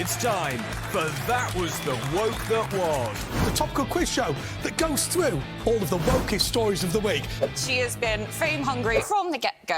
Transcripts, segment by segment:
It's time for That Was the Woke That Was. The topical quiz show that goes through all of the wokest stories of the week. She has been fame hungry from the get-go.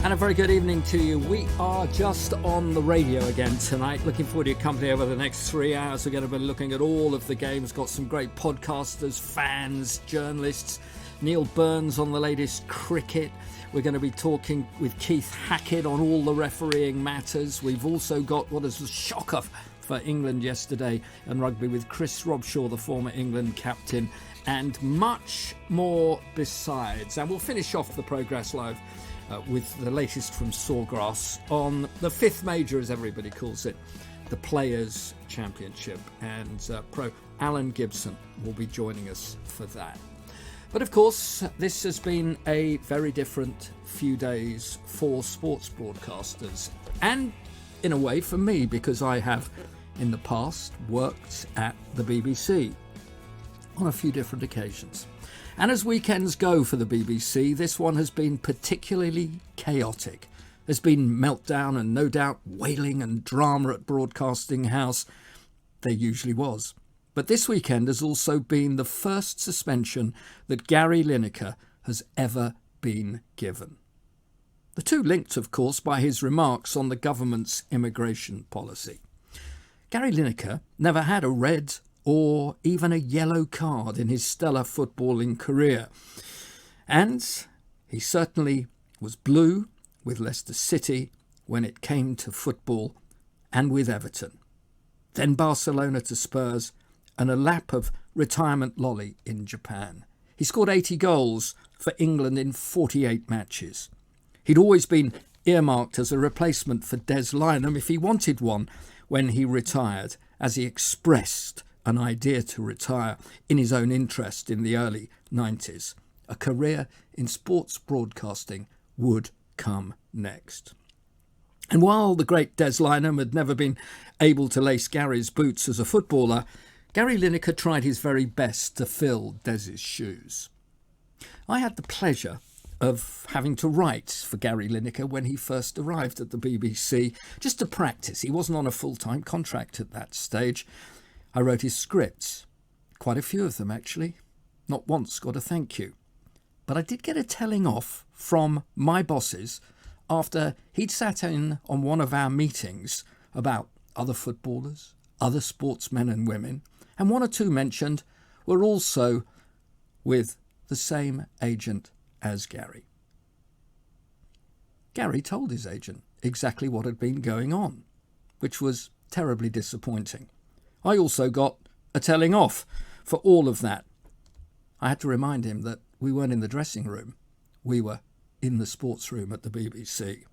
And a very good evening to you. We are just on the radio again tonight. Looking forward to your company over the next 3 hours. We're going to be looking at all of the games. Got some great podcasters, fans, journalists. Neil Burns on the latest cricket. We're going to be talking with Keith Hackett on all the refereeing matters. We've also got what is a shocker for England yesterday and rugby with Chris Robshaw, the former England captain, and much more besides. And we'll finish off the Progress Live with the latest from Sawgrass on the fifth major, as everybody calls it, the Players' Championship. And pro Alan Gibson will be joining us for that. But of course, this has been a very different few days for sports broadcasters. And in a way for me, because I have in the past worked at the BBC on a few different occasions. And as weekends go for the BBC, this one has been particularly chaotic. There's been meltdown and no doubt wailing and drama at Broadcasting House. There usually was. But this weekend has also been the first suspension that Gary Lineker has ever been given. The two linked, of course, by his remarks on the government's immigration policy. Gary Lineker never had a red or even a yellow card in his stellar footballing career. And he certainly was blue with Leicester City when it came to football and with Everton. Then Barcelona to Spurs and a lap of retirement lolly in Japan. He scored 80 goals for England in 48 matches. He'd always been earmarked as a replacement for Des Lynam if he wanted one when he retired, as he expressed an idea to retire in his own interest in the early 90s. A career in sports broadcasting would come next. And while the great Des Lynam had never been able to lace Gary's boots as a footballer, Gary Lineker tried his very best to fill Des's shoes. I had the pleasure of having to write for Gary Lineker when he first arrived at the BBC, just to practice. He wasn't on a full-time contract at that stage. I wrote his scripts, quite a few of them actually. Not once got a thank you. But I did get a telling off from my bosses after he'd sat in on one of our meetings about other footballers, other sportsmen and women, and one or two mentioned were also with the same agent as Gary. Gary told his agent exactly what had been going on, which was terribly disappointing. I also got a telling off for all of that. I had to remind him that we weren't in the dressing room. We were in the sports room at the BBC.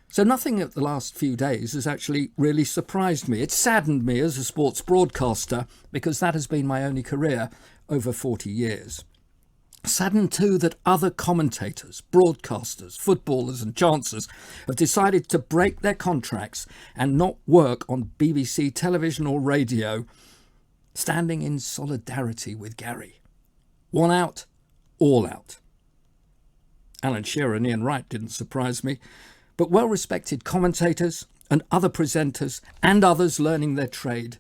So nothing at the last few days has actually really surprised me. It saddened me as a sports broadcaster because that has been my only career over 40 years. Saddened too that other commentators, broadcasters, footballers and chancellors have decided to break their contracts and not work on BBC television or radio, standing in solidarity with Gary. One out, all out. Alan Shearer and Ian Wright didn't surprise me, but well-respected commentators and other presenters and others learning their trade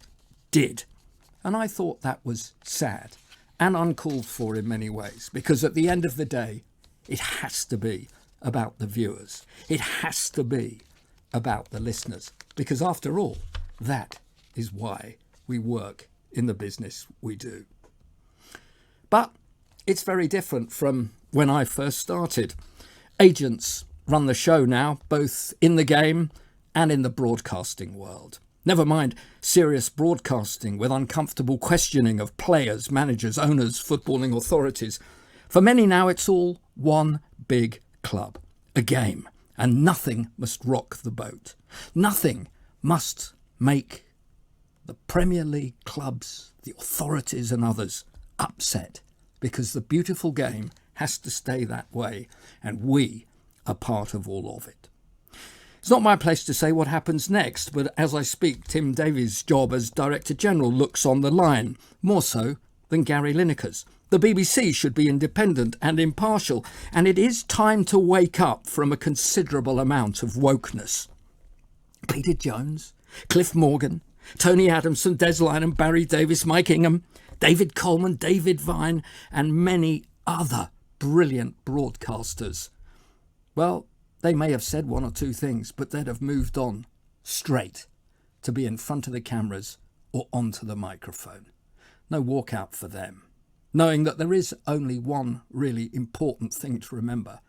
did. And I thought that was sad and uncalled for in many ways, because at the end of the day, it has to be about the viewers. It has to be about the listeners, because after all, that is why we work in the business we do. But it's very different from when I first started. Agents run the show now, both in the game and in the broadcasting world. Never mind serious broadcasting with uncomfortable questioning of players, managers, owners, footballing authorities. For many now, it's all one big club, a game, and nothing must rock the boat. Nothing must make the Premier League clubs, the authorities and others upset, because the beautiful game has to stay that way, and we are part of all of it. It's not my place to say what happens next, but as I speak, Tim Davies' job as Director General looks on the line, more so than Gary Lineker's. The BBC should be independent and impartial, and it is time to wake up from a considerable amount of wokeness. Peter Jones, Cliff Morgan, Tony Adamson, Des Lynam, Barry Davis, Mike Ingham, David Coleman, David Vine, and many other brilliant broadcasters. Well, they may have said one or two things, but they'd have moved on straight to be in front of the cameras or onto the microphone. No walkout for them, knowing that there is only one really important thing to remember,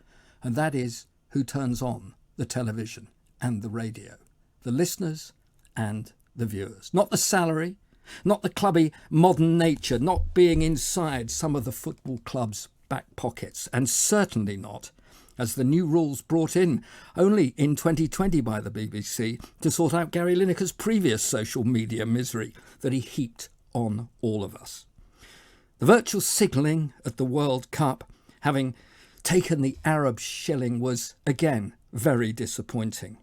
and that is who turns on the television and the radio. The listeners and the viewers. Not the salary, not the clubby modern nature, not being inside some of the football club's back pockets, and certainly not, as the new rules brought in only in 2020 by the BBC to sort out Gary Lineker's previous social media misery that he heaped on all of us. The virtual signalling at the World Cup, having taken the Arab shilling, was again very disappointing.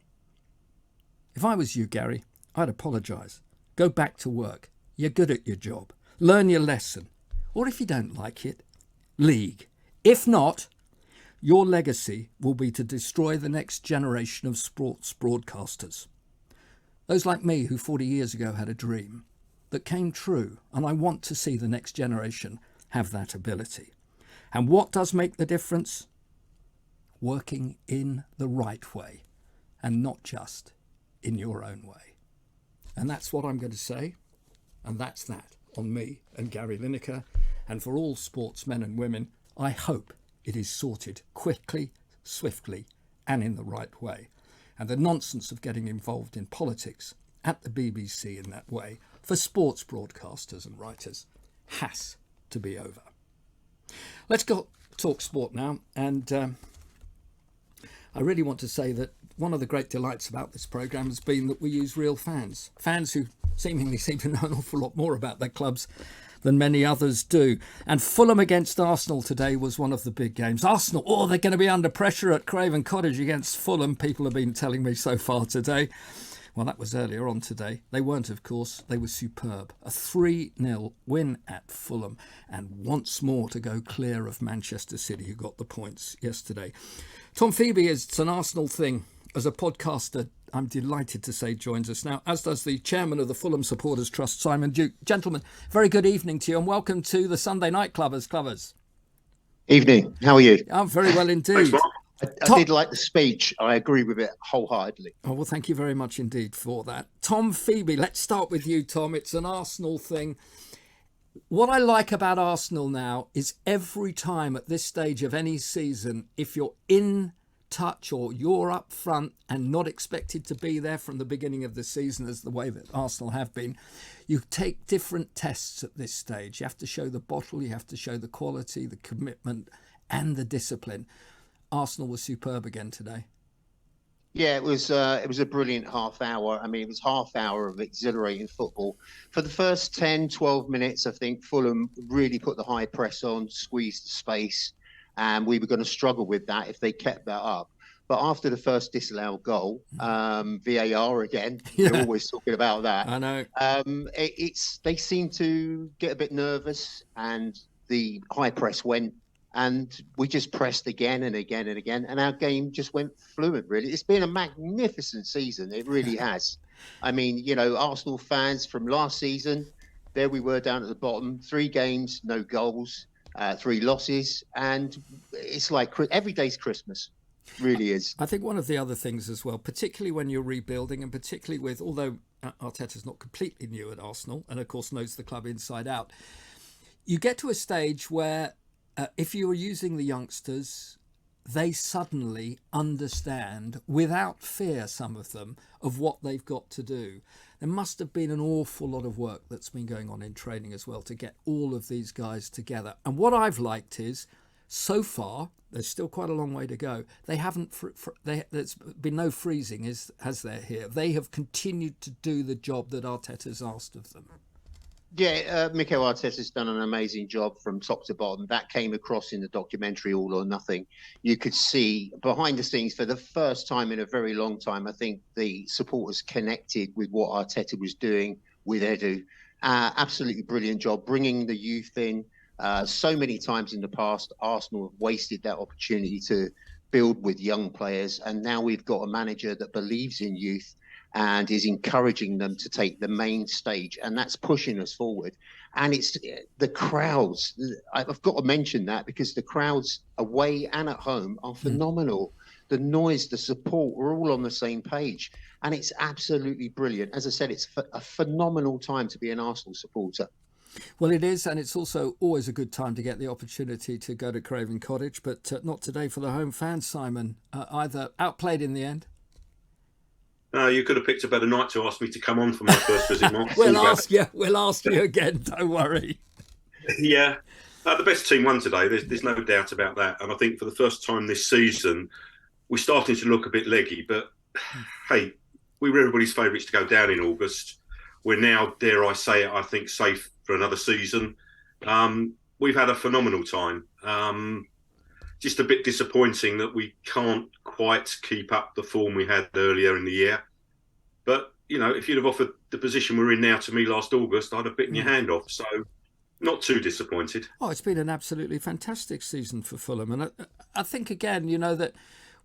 If I was you, Gary, I'd apologise. Go back to work. You're good at your job. Learn your lesson. Or if you don't like it, league. If not, your legacy will be to destroy the next generation of sports broadcasters. Those like me who 40 years ago had a dream that came true, and I want to see the next generation have that ability. And what does make the difference? Working in the right way, and not just in your own way. And that's what I'm going to say, and that's that on me and Gary Lineker. And for all sportsmen and women, I hope it is sorted quickly, swiftly, and in the right way. And the nonsense of getting involved in politics at the BBC in that way for sports broadcasters and writers has to be over. Let's go talk sport now, and I really want to say that one of the great delights about this programme has been that we use real fans who seemingly seem to know an awful lot more about their clubs than many others do. And Fulham against Arsenal today was one of the big games. Arsenal, they're going to be under pressure at Craven Cottage against Fulham. People have been telling me so far today. Well, that was earlier on today. They weren't, of course. They were superb. A 3-0 win at Fulham, and once more to go clear of Manchester City, who got the points yesterday. Tom Phoebe is an Arsenal thing. As a podcaster, I'm delighted to say joins us now, as does the chairman of the Fulham Supporters Trust, Simon Duke. Gentlemen, very good evening to you, and welcome to the Sunday Night Clubbers. Evening. How are you? I'm very well indeed. I did like the speech. I agree with it wholeheartedly. Oh, well, thank you very much indeed for that. Tom Phoebe, let's start with you, Tom. It's an Arsenal thing. What I like about Arsenal now is every time at this stage of any season, if you're in touch or you're up front and not expected to be there from the beginning of the season, as the way that Arsenal have been, you take different tests at this stage. You have to show the bottle, you have to show the quality, the commitment and the discipline. Arsenal was superb again today. Yeah, it was a brilliant half hour. I mean, it was half hour of exhilarating football. For the first 10, 12 minutes, I think Fulham really put the high press on, squeezed the space, and we were going to struggle with that if they kept that up. But after the first disallowed goal, VAR again, Yeah. we're always talking about that. I know. They seemed to get a bit nervous, and the high press went. And we just pressed again and again and again, and our game just went fluent, really. It's been a magnificent season. It really has. I mean, Arsenal fans from last season, there we were down at the bottom, 3 games, no goals, 3 losses. And it's like every day's Christmas, really is. I think one of the other things as well, particularly when you're rebuilding, and particularly with, although Arteta's not completely new at Arsenal, and of course knows the club inside out, you get to a stage where if you are using the youngsters, they suddenly understand, without fear, some of them, of what they've got to do. There must have been an awful lot of work that's been going on in training as well to get all of these guys together. And what I've liked is, so far, there's still quite a long way to go. They haven't, there's been no freezing, has there here? They have continued to do the job that Arteta's asked of them. Yeah, Mikel Arteta's done an amazing job from top to bottom. That came across in the documentary All or Nothing. You could see behind the scenes for the first time in a very long time, I think the supporters connected with what Arteta was doing with Edu. Absolutely brilliant job, bringing the youth in, So many times in the past, Arsenal have wasted that opportunity to build with young players. And now we've got a manager that believes in youth and is encouraging them to take the main stage. And that's pushing us forward. And it's the crowds. I've got to mention that because the crowds away and at home are phenomenal. The noise, the support, we're all on the same page. And it's absolutely brilliant. As I said, it's a phenomenal time to be an Arsenal supporter. Well, it is, and it's also always a good time to get the opportunity to go to Craven Cottage, but not today for the home fans, Simon. Either outplayed in the end. You could have picked a better night to ask me to come on for my first visit, Mark. We'll ask you again, don't worry. Yeah, the best team won today, there's no doubt about that. And I think for the first time this season, we're starting to look a bit leggy, but hey, we were everybody's favourites to go down in August. We're now, dare I say it, I think safe for another season. We've had a phenomenal time. Just a bit disappointing that we can't quite keep up the form we had earlier in the year. But, you know, if you'd have offered the position we're in now to me last August, I'd have bitten your hand off. So not too disappointed. Oh, it's been an absolutely fantastic season for Fulham. And I think, again, you know, that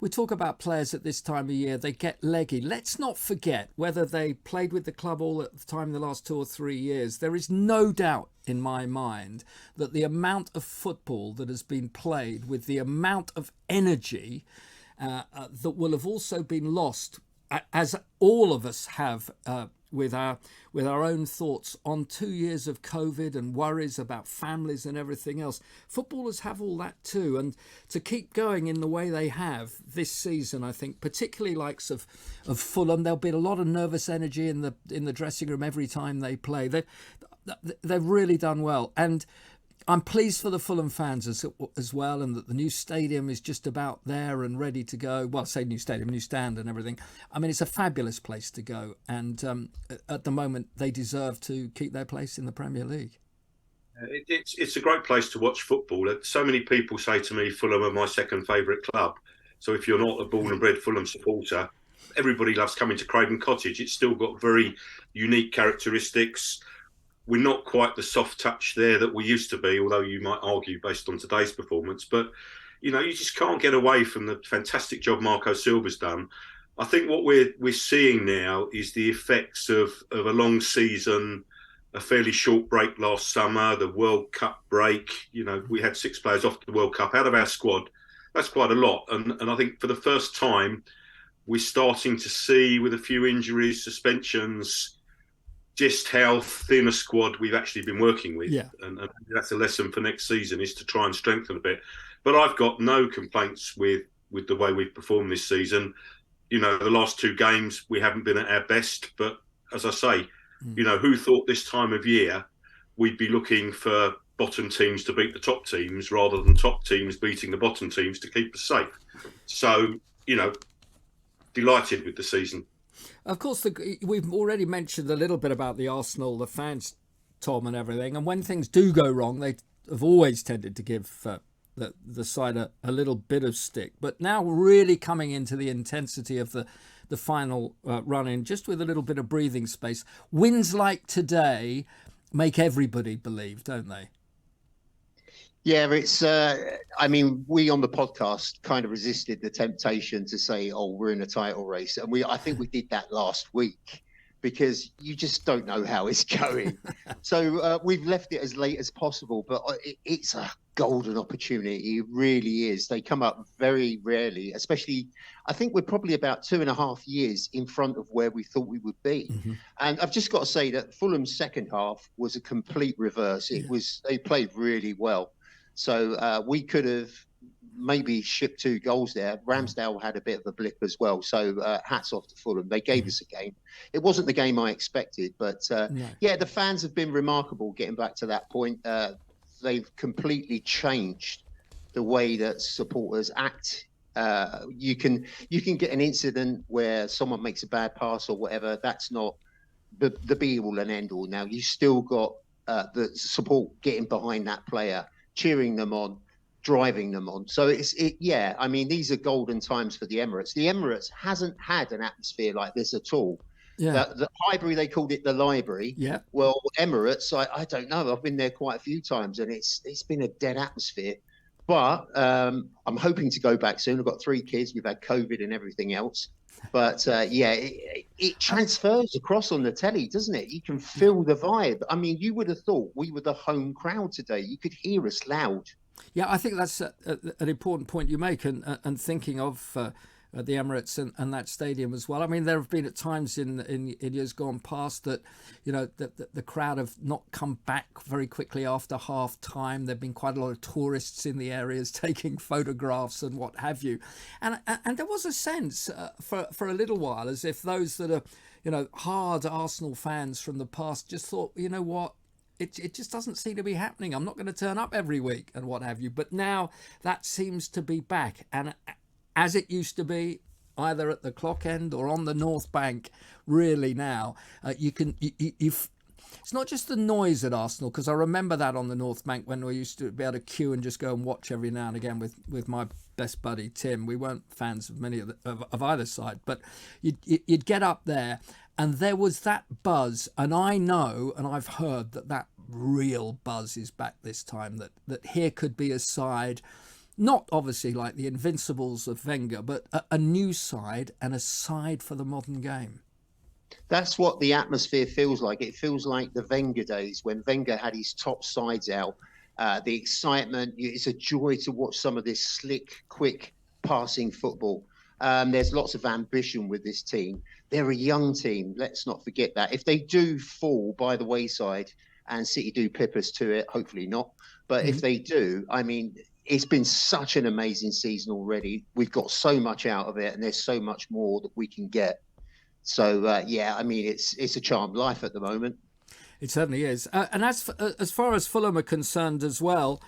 we talk about players at this time of year, they get leggy. Let's not forget whether they played with the club all at the time in the last 2 or 3 years. There is no doubt in my mind that the amount of football that has been played with the amount of energy that will have also been lost, as all of us have with our own thoughts on 2 years of COVID and worries about families and everything else. Footballers have all that too, and to keep going in the way they have this season, I think, particularly likes of Fulham, there'll be a lot of nervous energy in the dressing room every time they play. They've really done well, and I'm pleased for the Fulham fans as well, and that the new stadium is just about there and ready to go. Well, I say new stadium, new stand and everything. I mean, it's a fabulous place to go, and at the moment they deserve to keep their place in the Premier League. It's a great place to watch football. So many people say to me, Fulham are my second favourite club. So if you're not a born and bred Fulham supporter, everybody loves coming to Craven Cottage. It's still got very unique characteristics. We're not quite the soft touch there that we used to be, although you might argue based on today's performance. But, you know, you just can't get away from the fantastic job Marco Silva's done. I think what we're seeing now is the effects of a long season, a fairly short break last summer, the World Cup break. You know, we had 6 players off the World Cup out of our squad. That's quite a lot. And I think for the first time, we're starting to see, with a few injuries, suspensions, just how thin a squad we've actually been working with. Yeah. And that's a lesson for next season, is to try and strengthen a bit. But I've got no complaints with the way we've performed this season. You know, the last 2 games, we haven't been at our best. But as I say, you know, who thought this time of year we'd be looking for bottom teams to beat the top teams rather than top teams beating the bottom teams to keep us safe? So, you know, delighted with the season. Of course, we've already mentioned a little bit about the Arsenal, the fans, Tom, and everything. And when things do go wrong, they have always tended to give the side a little bit of stick. But now really coming into the intensity of the final run-in, just with a little bit of breathing space. Wins like today make everybody believe, don't they? Yeah, it's. I mean, we on the podcast kind of resisted the temptation to say, "Oh, we're in a title race," and I think we did that last week because you just don't know how it's going. So we've left it as late as possible, but it's a golden opportunity. It really is. They come up very rarely, especially. I think we're probably about 2.5 years in front of where we thought we would be. Mm-hmm. And I've just got to say that Fulham's second half was a complete reverse. They played really well. So we could have maybe shipped 2 goals there. Ramsdale had a bit of a blip as well. So hats off to Fulham. They gave us a game. It wasn't the game I expected, but yeah, the fans have been remarkable getting back to that point. They've completely changed the way that supporters act. You can get an incident where someone makes a bad pass or whatever. That's not the be all and end all. Now you still got the support getting behind that player, cheering them on, driving them on. So yeah, I mean, these are golden times for the Emirates. The Emirates hasn't had an atmosphere like this at all. Yeah. The Highbury, they called it the library. Yeah. Well, Emirates, I don't know. I've been there quite a few times, and it's been a dead atmosphere. But I'm hoping to go back soon. I've got 3 kids. We've had COVID and everything else. But it transfers across on the telly, doesn't it? You can feel the vibe. I mean, you would have thought we were the home crowd today. You could hear us loud. Yeah, I think that's an important point you make, and thinking of the Emirates and that stadium as well. I mean, there have been at times in years gone past that, the crowd have not come back very quickly after half time. There've been quite a lot of tourists in the areas taking photographs and what have you, and there was a sense for a little while as if those that are hard Arsenal fans from the past just thought, you know what. It just doesn't seem to be happening. I'm not going to turn up every week and what have you. But now that seems to be back. And as it used to be, either at the clock end or on the North Bank, really now, it's not just the noise at Arsenal, because I remember that on the North Bank when we used to be able to queue and just go and watch every now and again with my best buddy, Tim. We weren't fans of many of either side, but you'd get up there. And there was that buzz, and I know, and I've heard that real buzz is back this time, that here could be a side, not obviously like the Invincibles of Wenger, but a new side and a side for the modern game. That's what the atmosphere feels like. It feels like the Wenger days when Wenger had his top sides out. The excitement, it's a joy to watch some of this slick, quick passing football. There's lots of ambition with this team. They're a young team. Let's not forget that. If they do fall by the wayside and City do pip us to it, hopefully not. But if they do, I mean, it's been such an amazing season already. We've got so much out of it, and there's so much more that we can get. So, I mean, it's a charmed life at the moment. It certainly is. And as far as Fulham are concerned as well,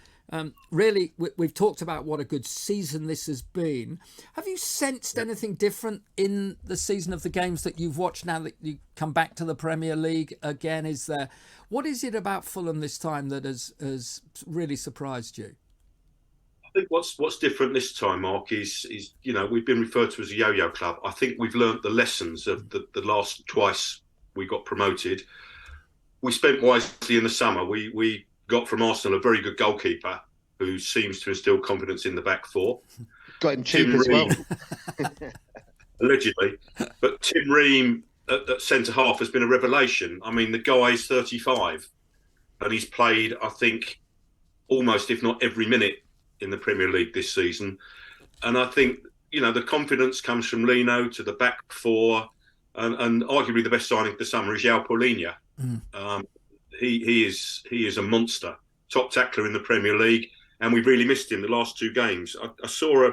really, we've talked about what a good season this has been. Have you sensed anything different in the season of the games that you've watched now that you come back to the Premier League again? What is it about Fulham this time that has really surprised you? I think what's different this time, Mark, is we've been referred to as a yo-yo club. I think we've learnt the lessons of the last twice we got promoted. We spent wisely in the summer. We got from Arsenal a very good goalkeeper who seems to instill confidence in the back four. Got him cheap as well. Allegedly. But Tim Ream at centre-half has been a revelation. I mean, the guy's 35 and he's played, I think, almost, if not every minute in the Premier League this season. And I think, the confidence comes from Lino to the back four, and arguably the best signing of the summer is João Paulinho. He is a monster, top tackler in the Premier League, and we've really missed him the last 2 games. I saw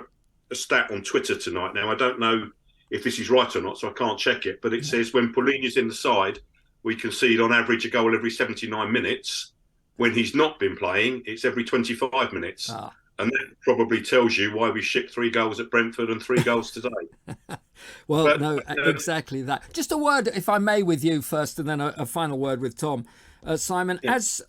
a stat on Twitter tonight. Now, I don't know if this is right or not, so I can't check it, but it says when Paulinho's in the side, we concede on average a goal every 79 minutes. When he's not been playing, it's every 25 minutes. And that probably tells you why we shipped 3 goals at Brentford and 3 goals today. Exactly that. Just a word, if I may, with you first, and then a final word with Tom. Simon, as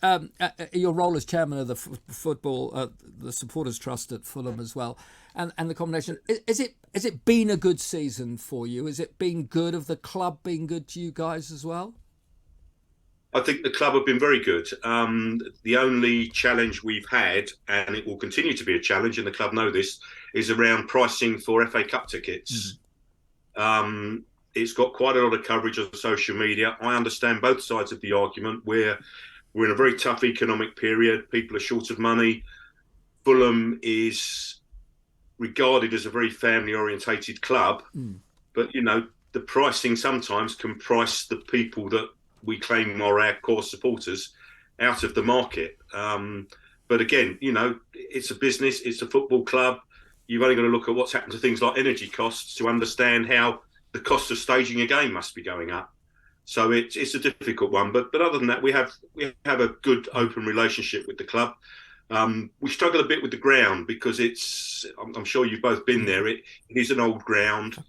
your role as chairman of the the Supporters Trust at Fulham as well, and the combination, is it been a good season for you? Is it been good? Of the club being good to you guys as well? I think the club have been very good. The only challenge we've had, and it will continue to be a challenge, and the club know this, is around pricing for FA Cup tickets. It's got quite a lot of coverage on social media. I understand both sides of the argument. We're in a very tough economic period. People are short of money. Fulham is regarded as a very family-orientated club. But, the pricing sometimes can price the people that we claim are our core supporters out of the market. But again, it's a business, it's a football club. You've only got to look at what's happened to things like energy costs to understand how the cost of staging a game must be going up. So it's a difficult one. But other than that, we have a good open relationship with the club. We struggle a bit with the ground because I'm sure you've both been there. It is an old ground.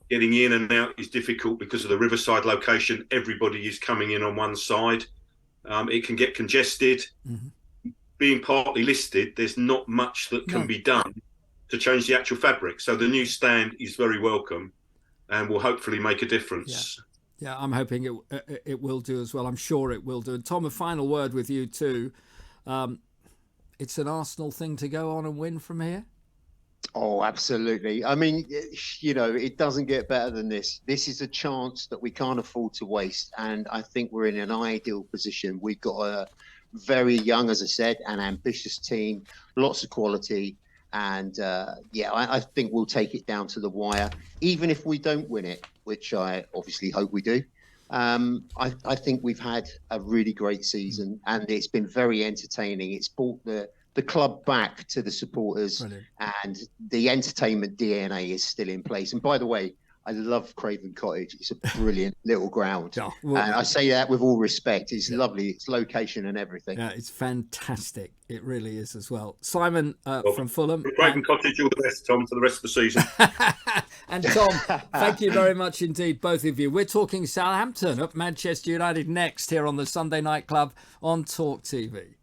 Getting in and out is difficult because of the riverside location. Everybody is coming in on one side. It can get congested. Being partly listed, there's not much that can be done to change the actual fabric. So the new stand is very welcome and will hopefully make a difference. Yeah, I'm hoping it will do as well. I'm sure it will do. And Tom, a final word with you too. It's an Arsenal thing to go on and win from here. Oh, absolutely. I mean, it doesn't get better than this. This is a chance that we can't afford to waste. And I think we're in an ideal position. We've got a very young, as I said, and ambitious team, lots of quality. And I think we'll take it down to the wire, even if we don't win it, which I obviously hope we do. I think we've had a really great season, and it's been very entertaining. It's brought the club back to the supporters. Brilliant. And the entertainment DNA is still in place. And by the way, I love Craven Cottage. It's a brilliant little ground. Yeah, and I say that with all respect. It's lovely. It's location and everything. Yeah, it's fantastic. It really is as well. Simon from Fulham. Craven Cottage, all the best, Tom, for the rest of the season. And Tom, thank you very much indeed, both of you. We're talking Southampton up Manchester United next here on the Sunday Night Club on Talk TV.